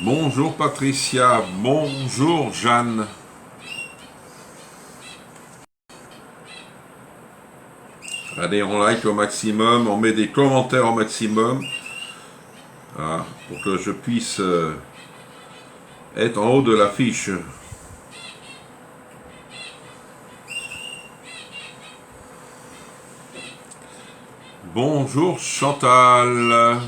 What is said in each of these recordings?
Bonjour Patricia, bonjour Jeanne. Allez, on like au maximum, on met des commentaires au maximum. Ah, pour que je puisse être en haut de l'affiche. Bonjour Chantal.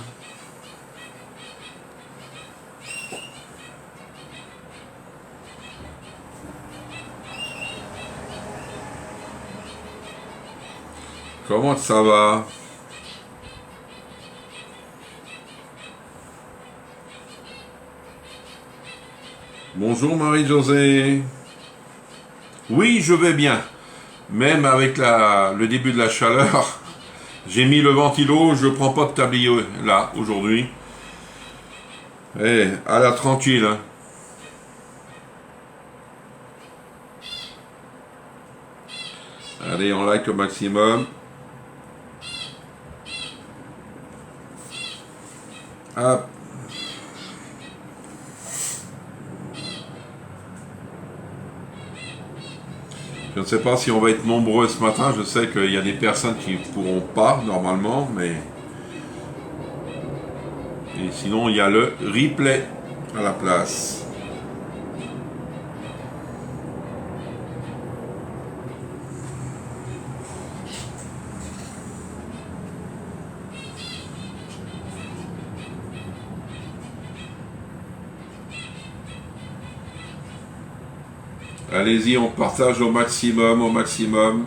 Comment ça va? Bonjour Marie-Josée. Oui, je vais bien. Même avec le début de la chaleur, j'ai mis le ventilo, je prends pas de tablier là aujourd'hui. Eh, à la tranquille. Hein. Allez, on like au maximum. Hop. Je ne sais pas si on va être nombreux ce matin. Je sais qu'il y a des personnes qui ne pourront pas normalement, mais... Et sinon, il y a le replay à la place. Allez-y, on partage au maximum, au maximum.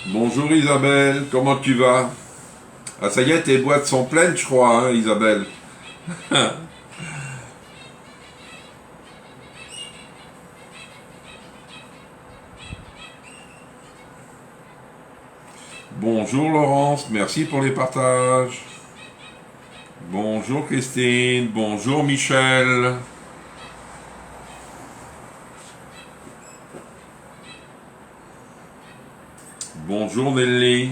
Bonjour Isabelle, comment tu vas? Ah ça y est, tes boîtes sont pleines je crois, hein, Isabelle. Bonjour Laurence, merci pour les partages. Bonjour Christine, bonjour Michel. Bonjour Nelly.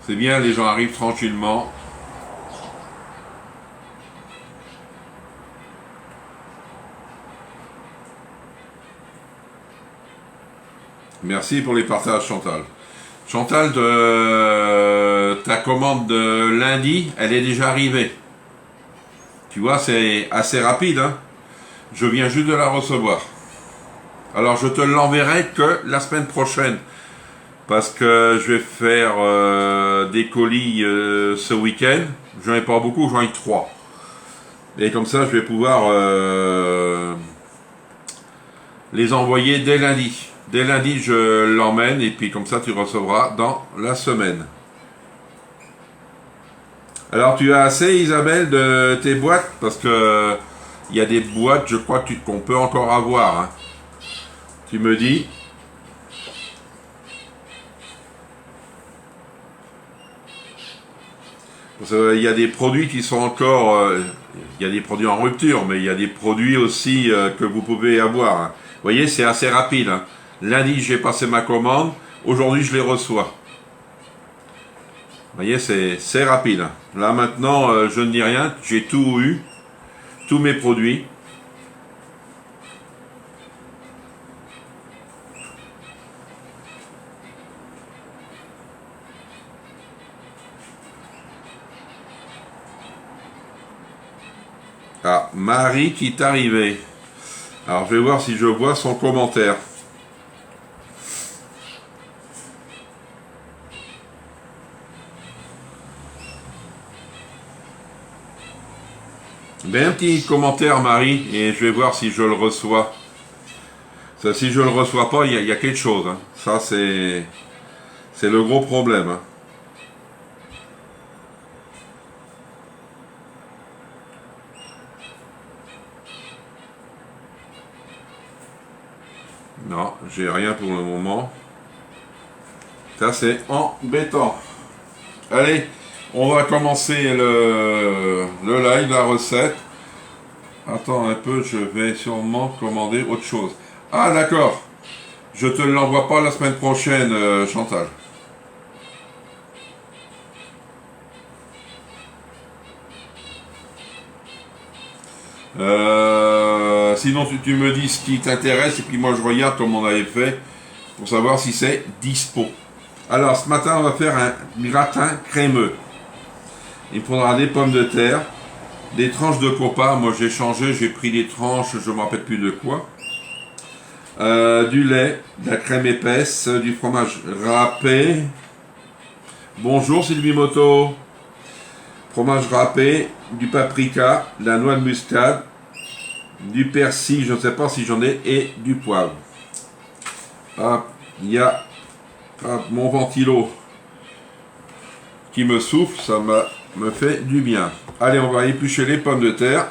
C'est bien, les gens arrivent tranquillement. Merci pour les partages Chantal. Chantal, ta commande de lundi, elle est déjà arrivée. Tu vois, c'est assez rapide, hein. Je viens juste de la recevoir. Alors, je te l'enverrai que la semaine prochaine. Parce que je vais faire des colis ce week-end. J'en ai pas beaucoup, j'en ai 3. Et comme ça, je vais pouvoir les envoyer dès lundi. Dès lundi, je l'emmène et puis comme ça, tu recevras dans la semaine. Alors, tu as assez, Isabelle, de tes boîtes? Parce que il y a des boîtes, je crois, qu'on peut encore avoir. Hein. Tu me dis. Parce qu'il y a des produits qui sont encore... il y a des produits en rupture, mais il y a des produits aussi que vous pouvez avoir. Hein. Vous voyez, c'est assez rapide. Hein. Lundi, j'ai passé ma commande. Aujourd'hui, je les reçois. Vous voyez, c'est rapide. Hein. Là, maintenant, je ne dis rien. J'ai tout eu. Tous mes produits. Ah, Marie qui est arrivée. Alors, je vais voir si je vois son commentaire. Ben, un petit commentaire, Marie, et je vais voir si je le reçois. Ça, si je le reçois pas, il y a quelque chose. Hein. Ça, c'est le gros problème. Hein. Non, j'ai rien pour le moment. Ça, c'est embêtant. Allez, on va commencer le live, la recette. Attends un peu, je vais sûrement commander autre chose. Ah, d'accord. Je te l'envoie pas la semaine prochaine, Chantal. Sinon, tu me dis ce qui t'intéresse et puis moi je regarde comme on avait fait pour savoir si c'est dispo. Alors, ce matin, on va faire un gratin crémeux. Il faudra des pommes de terre, des tranches de copa. Moi, j'ai changé, j'ai pris des tranches, je ne me rappelle plus de quoi. Du lait, de la crème épaisse, du fromage râpé. Bonjour Sylvie Moto. Fromage râpé, du paprika, de la noix de muscade, du persil, je ne sais pas si j'en ai, et du poivre. Hop, il y a mon ventilo qui me souffle, ça me fait du bien. Allez, on va éplucher les pommes de terre.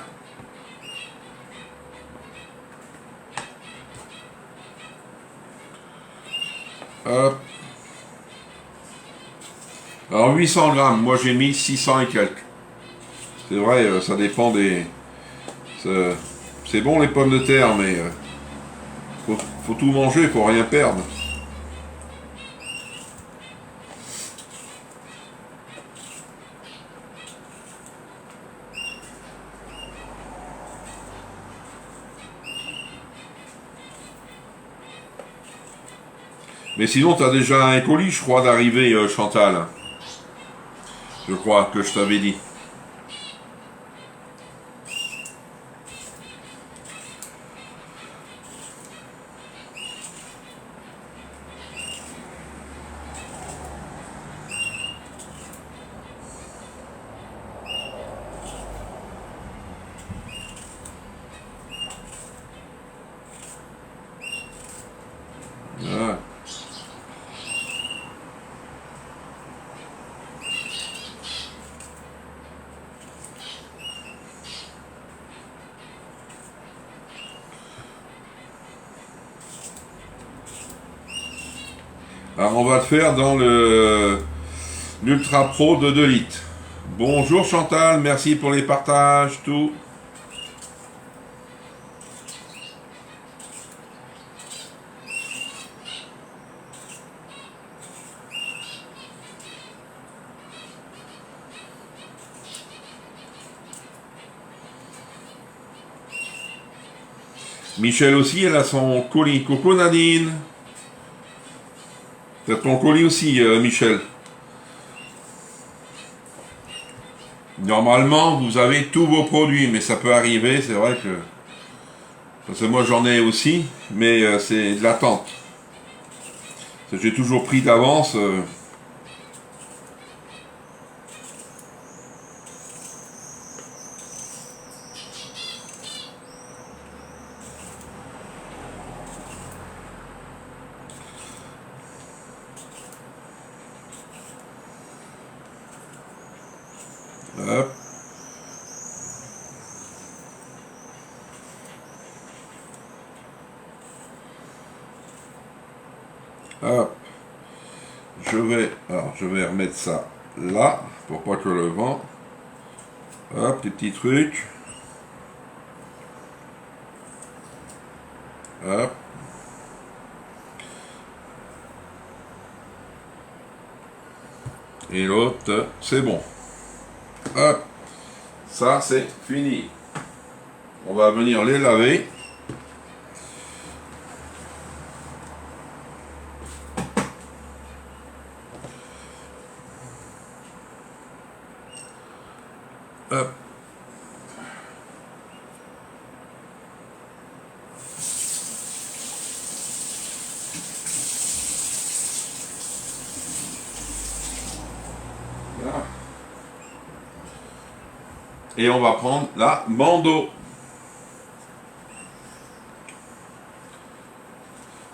Hop. Alors 800 grammes, moi j'ai mis 600 et quelques. C'est vrai, ça dépend des... C'est bon les pommes de terre, mais faut tout manger, faut rien perdre. Mais sinon, tu as déjà un colis, je crois, d'arriver, Chantal. Je crois que je t'avais dit. Voilà. Alors on va le faire dans l'Ultra Pro de 2 litres. Bonjour Chantal, merci pour les partages, tout. Michel aussi, elle a son colis. Coucou Nadine. T'as ton colis aussi, Michel. Normalement, vous avez tous vos produits, mais ça peut arriver, c'est vrai que... Parce que moi j'en ai aussi, mais c'est de l'attente. J'ai toujours pris d'avance. Hop. Hop. Je vais remettre ça là, pour pas que le vent... Hop, des petits trucs. Hop. Et l'autre, c'est bon. Hop. Ça, c'est fini. On va venir les laver. Hop. Là. Et on va prendre la bandeau.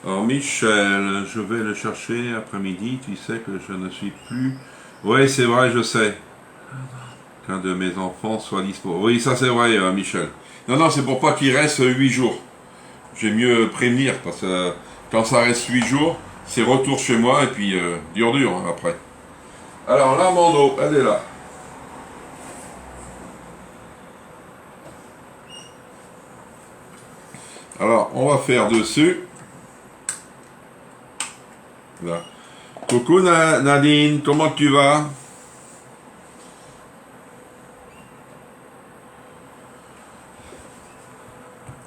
Alors Michel, je vais le chercher après-midi, tu sais que je ne suis plus... Oui, c'est vrai, je sais. Qu'un de mes enfants soit dispo. Oui, ça c'est vrai, Michel. Non, non, c'est pour pas qu'il reste 8 jours. J'ai mieux prévenir, parce que quand ça reste 8 jours, c'est retour chez moi, et puis dur hein, après. Alors, la bandeau, elle est là. Alors, on va faire dessus. Là. Coucou Nadine, comment tu vas?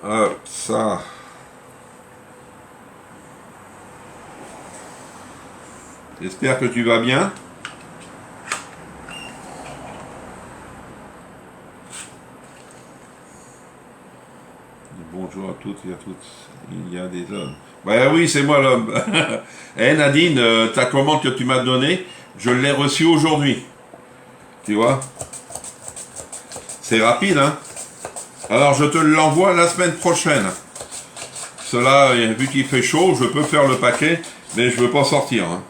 Hop, ça. J'espère que tu vas bien. Bonjour à toutes et à toutes. Il y a des hommes. Bah oui, c'est moi l'homme. Eh Nadine, ta commande que tu m'as donnée, je l'ai reçue aujourd'hui. Tu vois? C'est rapide, hein? Alors je te l'envoie la semaine prochaine. Cela, vu qu'il fait chaud, je peux faire le paquet, mais je veux pas sortir. Hein.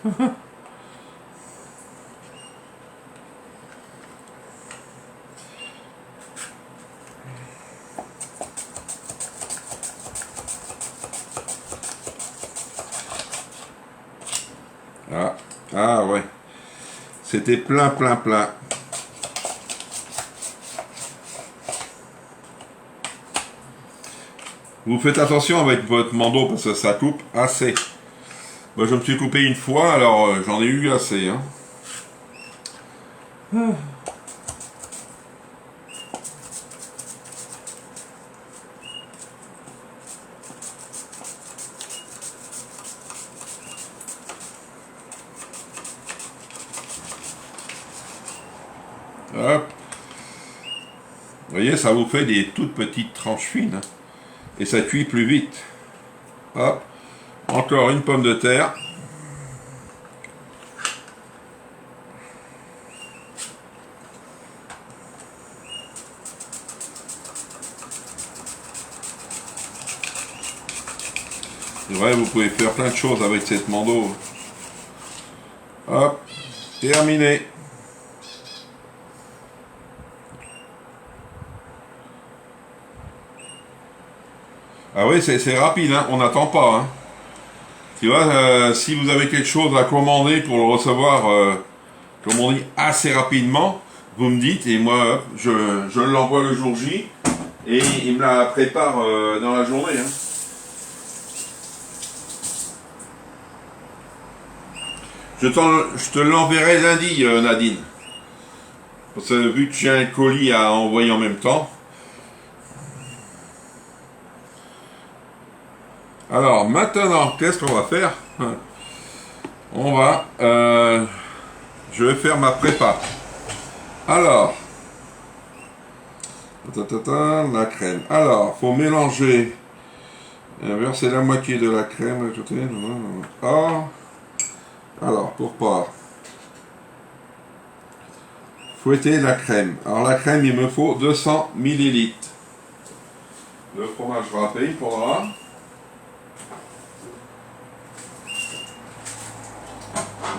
Ah, ah ouais. C'était plein, plein, plein. Vous faites attention avec votre bandeau parce que ça coupe assez. Moi, je me suis coupé une fois, alors j'en ai eu assez. Hein. Hop. Vous voyez, ça vous fait des toutes petites tranches fines. Hein. Et ça cuit plus vite. Hop. Encore une pomme de terre. C'est vrai, vous pouvez faire plein de choses avec cette bandeau. Hop. Terminé. Ah oui, c'est rapide, hein, on n'attend pas. Hein. Tu vois, si vous avez quelque chose à commander pour le recevoir, comme on dit, assez rapidement, vous me dites, et moi, je l'envoie le jour J, et il me la prépare dans la journée. Hein. Je te l'enverrai lundi, Nadine. Parce que vu que j'ai un colis à envoyer en même temps. Alors maintenant, qu'est-ce qu'on va faire? On va... je vais faire ma prépa. Alors... la crème. Alors, faut mélanger... verser la moitié de la crème. Ah, alors, pour pas... fouetter la crème. Alors la crème, il me faut 200 ml. Le fromage râpé, il faudra...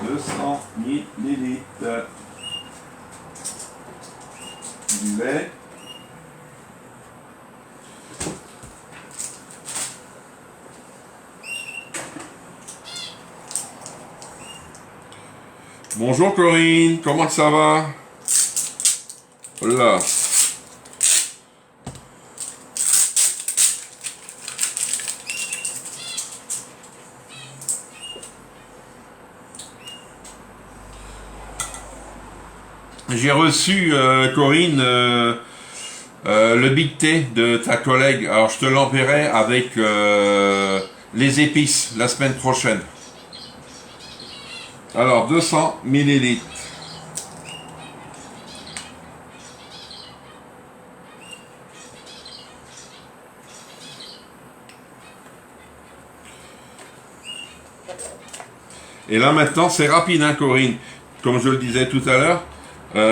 200 ml du lait. Bonjour Corinne, comment ça va? Voilà. J'ai reçu, Corinne, le dicté de ta collègue. Alors, je te l'enverrai avec les épices la semaine prochaine. Alors, 200 millilitres. Et là, maintenant, c'est rapide, hein, Corinne. Comme je le disais tout à l'heure,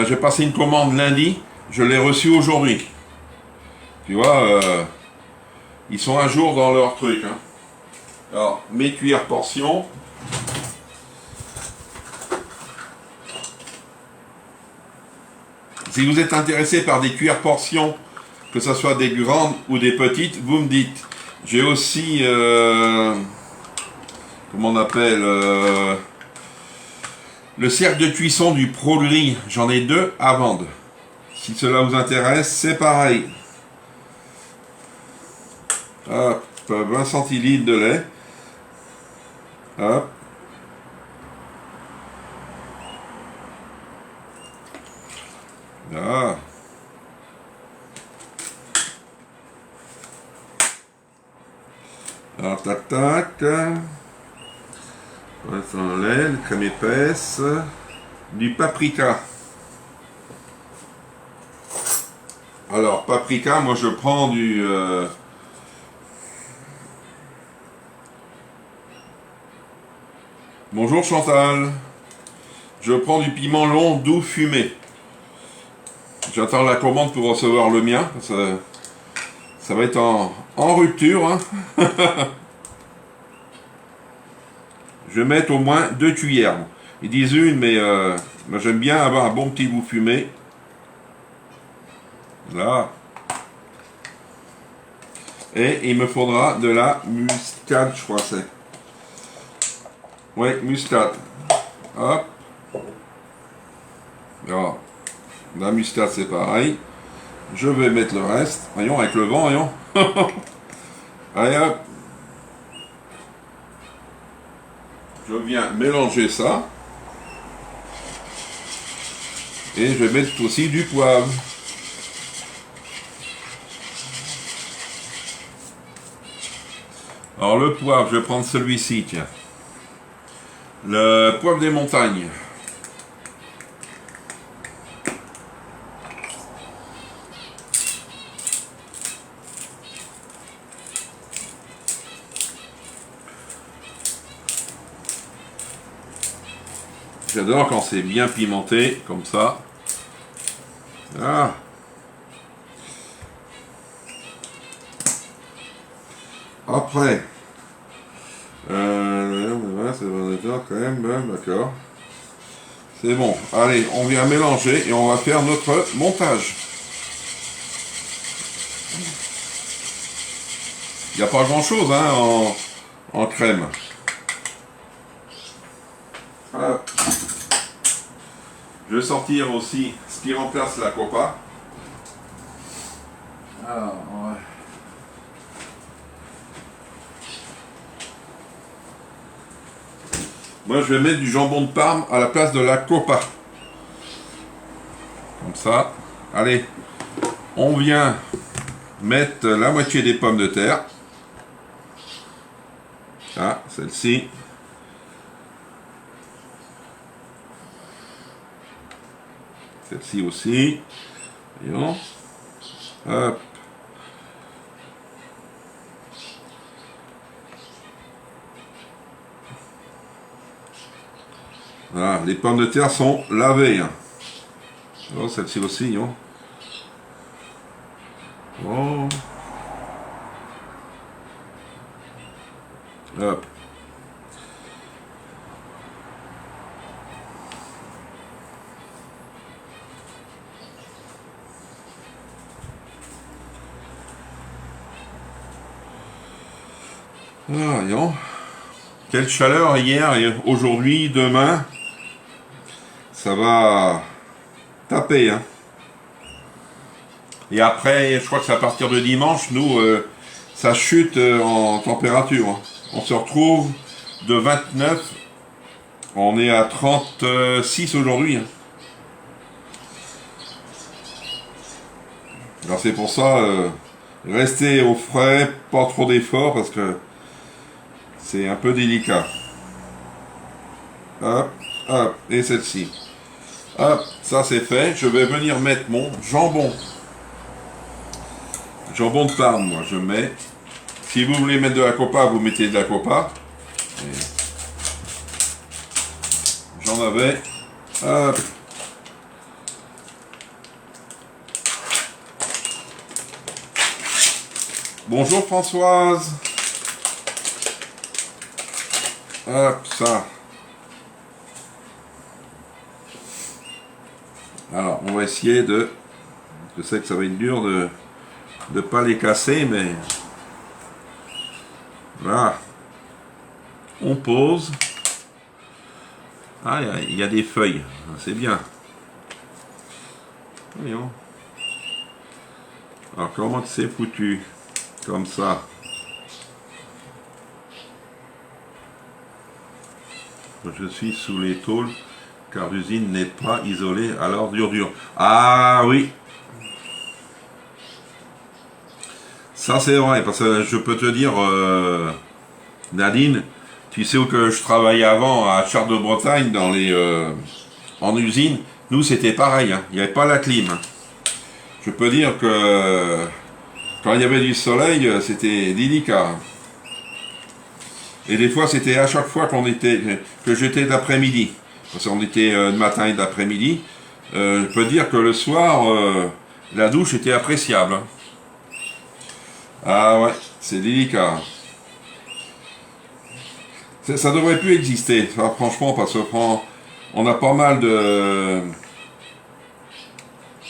j'ai passé une commande lundi, je l'ai reçue aujourd'hui. Tu vois, ils sont à jour dans leur truc. Hein. Alors, mes cuillères portions. Si vous êtes intéressé par des cuillères portions, que ce soit des grandes ou des petites, vous me dites. J'ai aussi, comment on appelle, le cercle de cuisson du ProGrill. J'en ai 2 à vendre. Si cela vous intéresse, c'est pareil. Hop, 20 centilitres de lait. Hop. Là. Alors, tac, tac. Dans le lait, crème épaisse. Du paprika. Alors, paprika, moi je prends du... Bonjour Chantal. Je prends du piment long doux fumé. J'attends la commande pour recevoir le mien. Ça va être en rupture. Hein. Je vais mettre au moins 2 cuillères. Ils disent une, mais moi j'aime bien avoir un bon petit goût fumé. Là. Et il me faudra de la muscade, je crois c'est. Oui, muscade. Hop. Alors, la muscade c'est pareil. Je vais mettre le reste. Voyons, avec le vent, voyons. Allez hop. Je viens mélanger ça. Et je vais mettre aussi du poivre. Alors le poivre, je vais prendre celui-ci, tiens. Le poivre des montagnes. J'adore quand c'est bien pimenté, comme ça. Ah. Après, c'est bon, quand même, d'accord. C'est bon. Allez, on vient mélanger et on va faire notre montage. Il n'y a pas grand chose hein, en crème. Voilà. Je vais sortir aussi ce qui remplace la copa. Alors, ouais. Moi, je vais mettre du jambon de Parme à la place de la copa. Comme ça. Allez, on vient mettre la moitié des pommes de terre. Ah, celle-ci. Celle-ci aussi. Voyons. Hop. Voilà, les pommes de terre sont lavées. Hein. Oh, celle-ci aussi. Hein. Oh. Hop. Ah, voyons. Quelle chaleur hier et aujourd'hui, demain. ça va taper, hein. Et après, je crois que c'est à partir de dimanche, nous, ça chute en température, hein. On se retrouve de 29, on est à 36 aujourd'hui, hein. Alors c'est pour ça, restez au frais, pas trop d'efforts, parce que c'est un peu délicat. Hop, hop, et celle-ci. Hop, ça c'est fait. Je vais venir mettre mon jambon. Jambon de Parme, moi, je mets. Si vous voulez mettre de la copa, vous mettez de la copa. Et j'en avais. Hop. Bonjour Françoise. Hop, ça. Alors, on va essayer de... Je sais que ça va être dur de ne pas les casser, mais... Voilà. On pose. Ah, il y a des feuilles. C'est bien. Voyons. Alors, comment c'est foutu? Comme ça. Je suis sous les tôles, car l'usine n'est pas isolée, alors dur. Ah oui. Ça c'est vrai, parce que je peux te dire, Nadine, tu sais où que je travaillais avant, à Chartres de Bretagne, en usine, nous c'était pareil, hein. Il n'y avait pas la clim, hein. Je peux dire que quand il y avait du soleil, c'était délicat, hein. Et des fois, c'était à chaque fois que j'étais d'après-midi. Parce qu'on était de matin et d'après-midi. Je peux dire que le soir, la douche était appréciable, hein. Ah ouais, c'est délicat. Ça devrait plus exister, ça, franchement, parce que on a pas mal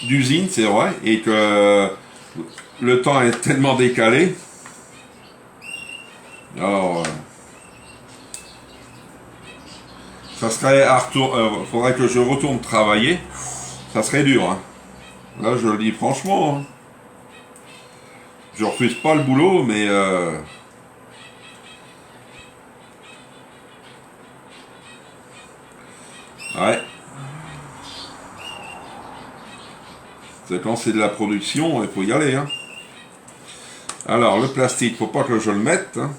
d'usines, c'est vrai, et que le temps est tellement décalé. Alors... ça serait faudrait que je retourne travailler. Ça serait dur, hein. Là, je le dis franchement, hein. Je refuse pas le boulot, mais ouais. C'est quand c'est de la production, il faut y aller, hein. Alors, le plastique, faut pas que je le mette, hein.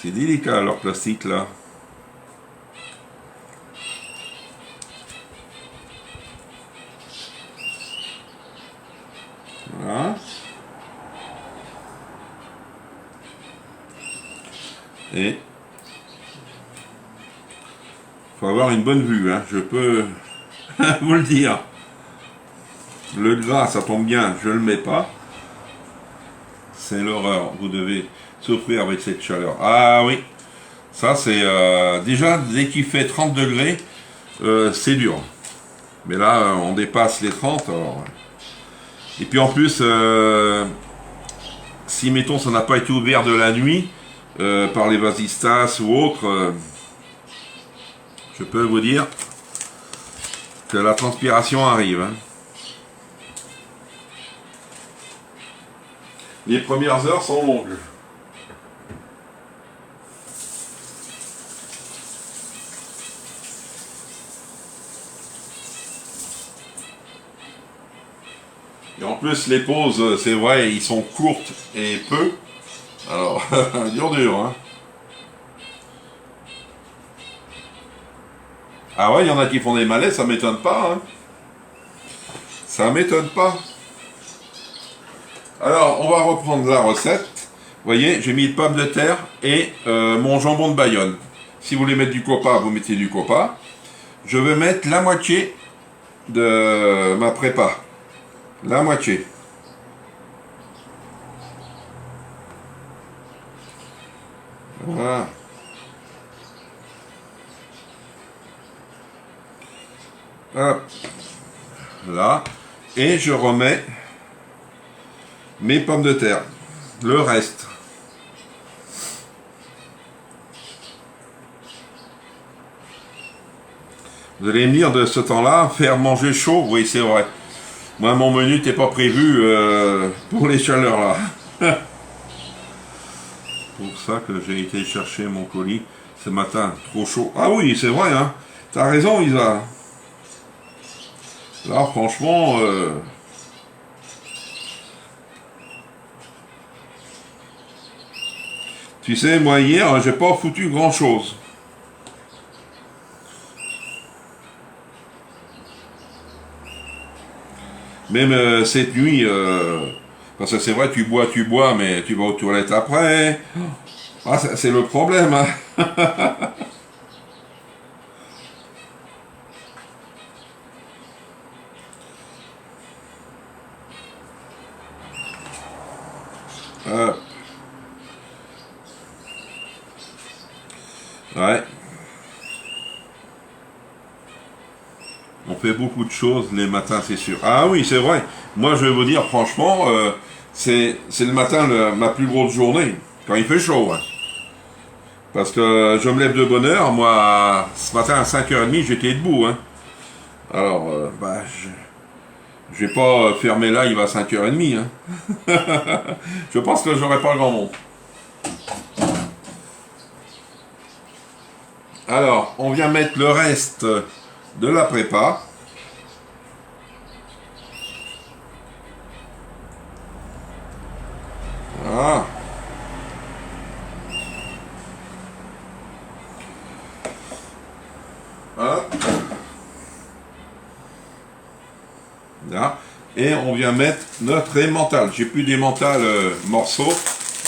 C'est délicat, leur plastique, là. Voilà. Et faut avoir une bonne vue, hein. Je peux vous le dire. Le gras, ça tombe bien, je le mets pas. C'est l'horreur. Vous devez souffrir avec cette chaleur. Ah oui, ça c'est... déjà, dès qu'il fait 30 degrés, c'est dur. Mais là, on dépasse les 30. Alors... Et puis en plus, si mettons ça n'a pas été ouvert de la nuit, par les vasistas ou autres, je peux vous dire que la transpiration arrive, hein. Les premières heures sont longues. Et en plus, les pauses, c'est vrai, ils sont courtes et peu. Alors, dur, hein. Ah ouais, il y en a qui font des malais, ça m'étonne pas, hein. Ça m'étonne pas. Alors, on va reprendre la recette. Vous voyez, j'ai mis de pommes de terre et mon jambon de Bayonne. Si vous voulez mettre du copa, vous mettez du copa. Je vais mettre la moitié de ma prépa. La moitié. Voilà. Hop. Là. Et je remets mes pommes de terre. Le reste. Vous allez me dire de ce temps-là, faire manger chaud, oui c'est vrai. Moi mon menu n'était pas prévu pour les chaleurs là. Pour ça que j'ai été chercher mon colis ce matin, trop chaud. Ah oui c'est vrai, hein. T'as raison Isa. Là franchement... Tu sais, moi hier, j'ai pas foutu grand chose. Même cette nuit, parce que c'est vrai, tu bois, mais tu vas aux toilettes après. Ah, c'est le problème, hein. Euh, ouais. On fait beaucoup de choses les matins, c'est sûr. Ah oui, c'est vrai. Moi, je vais vous dire, franchement, c'est le matin ma plus grosse journée, quand il fait chaud. Hein. Parce que je me lève de bonne heure. Moi, ce matin à 5h30, j'étais debout. Hein. Alors, je vais pas fermer là, il va à 5h30. Hein. Je pense que j'aurai pas grand monde. Alors, on vient mettre le reste de la prépa. Voilà. Voilà. Là. Et on vient mettre notre emmental. J'ai plus d'emmental morceaux.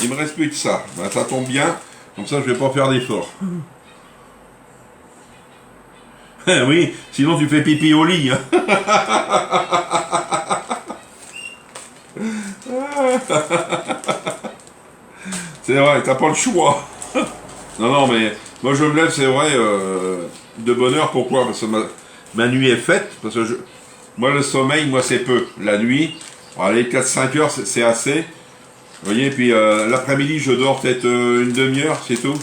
Il me reste plus que ça. Ben, ça tombe bien. Comme ça, je vais pas faire d'effort. Oui, sinon tu fais pipi au lit. Hein. C'est vrai, t'as pas le choix. Non, non, mais moi je me lève, c'est vrai, de bonne heure. Pourquoi? Parce que ma nuit est faite. Parce que moi, le sommeil, moi, c'est peu. La nuit, allez, 4-5 heures, c'est assez. Vous voyez, puis l'après-midi, je dors peut-être une demi-heure, c'est tout.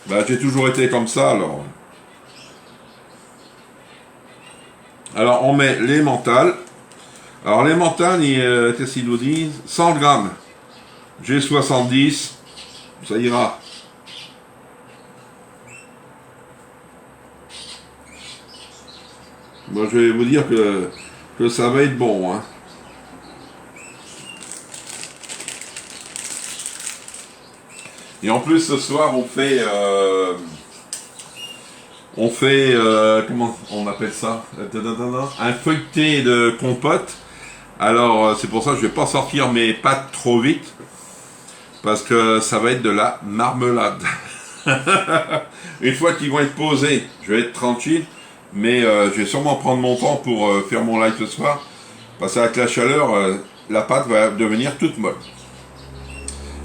Bah, j'ai toujours été comme ça, alors. Alors, on met les mentales. Alors, les mentales, qu'est-ce qu'ils nous disent? 100 grammes. J'ai 70. Ça ira. Moi, je vais vous dire que ça va être bon. Hein. Et en plus, ce soir, on fait comment on appelle ça? Un feuilleté de compote. Alors, c'est pour ça que je vais pas sortir mes pâtes trop vite. Parce que ça va être de la marmelade. Une fois qu'ils vont être posés, je vais être tranquille. Mais je vais sûrement prendre mon temps pour faire mon live ce soir. Parce qu'avec la chaleur, la pâte va devenir toute molle.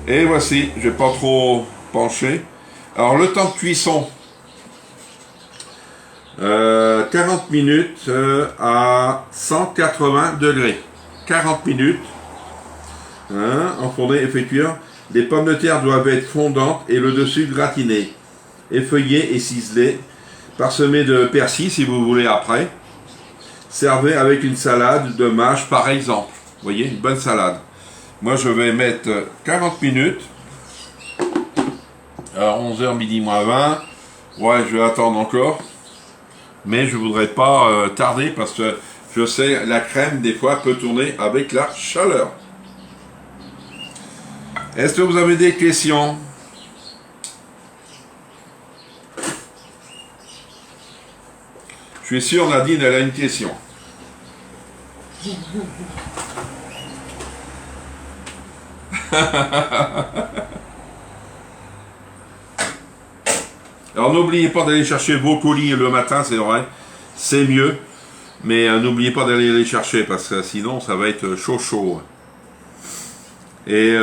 Et voici, je vais pas trop pencher. Alors le temps de cuisson, 40 minutes à 180 degrés. 40 minutes. Hein, enfourné, effectué. Les pommes de terre doivent être fondantes et le dessus gratiné. Effeuillé et ciselé. Parsemé de persil si vous voulez après. Servez avec une salade de mâche par exemple. Vous voyez, une bonne salade. Moi je vais mettre 40 minutes. Alors 11h midi moins 20. Ouais, je vais attendre encore. Mais je voudrais pas tarder parce que je sais la crème des fois peut tourner avec la chaleur. Est-ce que vous avez des questions? Je suis sûr Nadine elle a une question. Alors n'oubliez pas d'aller chercher vos colis le matin, c'est vrai, c'est mieux, mais n'oubliez pas d'aller les chercher parce que sinon ça va être chaud chaud. Et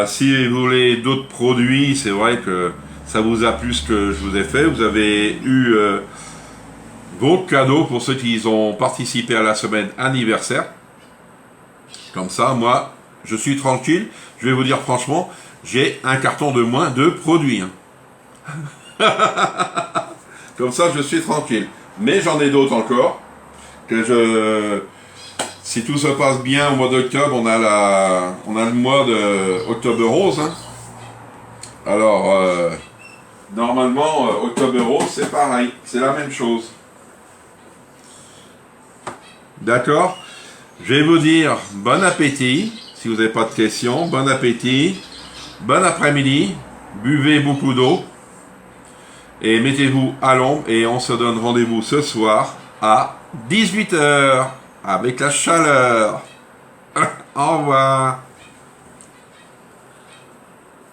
si vous voulez d'autres produits, c'est vrai que ça vous a plu ce que je vous ai fait, vous avez eu vos cadeaux pour ceux qui ont participé à la semaine anniversaire. Comme ça, moi, je suis tranquille. Je vais vous dire franchement, j'ai un carton de moins de produits. Hein. Comme ça, je suis tranquille. Mais j'en ai d'autres encore. Si tout se passe bien au mois d'octobre, on a le mois de Octobre Rose. Hein. Alors, normalement, Octobre Rose, c'est pareil. C'est la même chose. D'accord? Je vais vous dire bon appétit. Si vous n'avez pas de questions, bon appétit. Bon après-midi. Buvez beaucoup d'eau. Et mettez-vous à l'ombre. Et on se donne rendez-vous ce soir à 18 h avec la chaleur. Au revoir.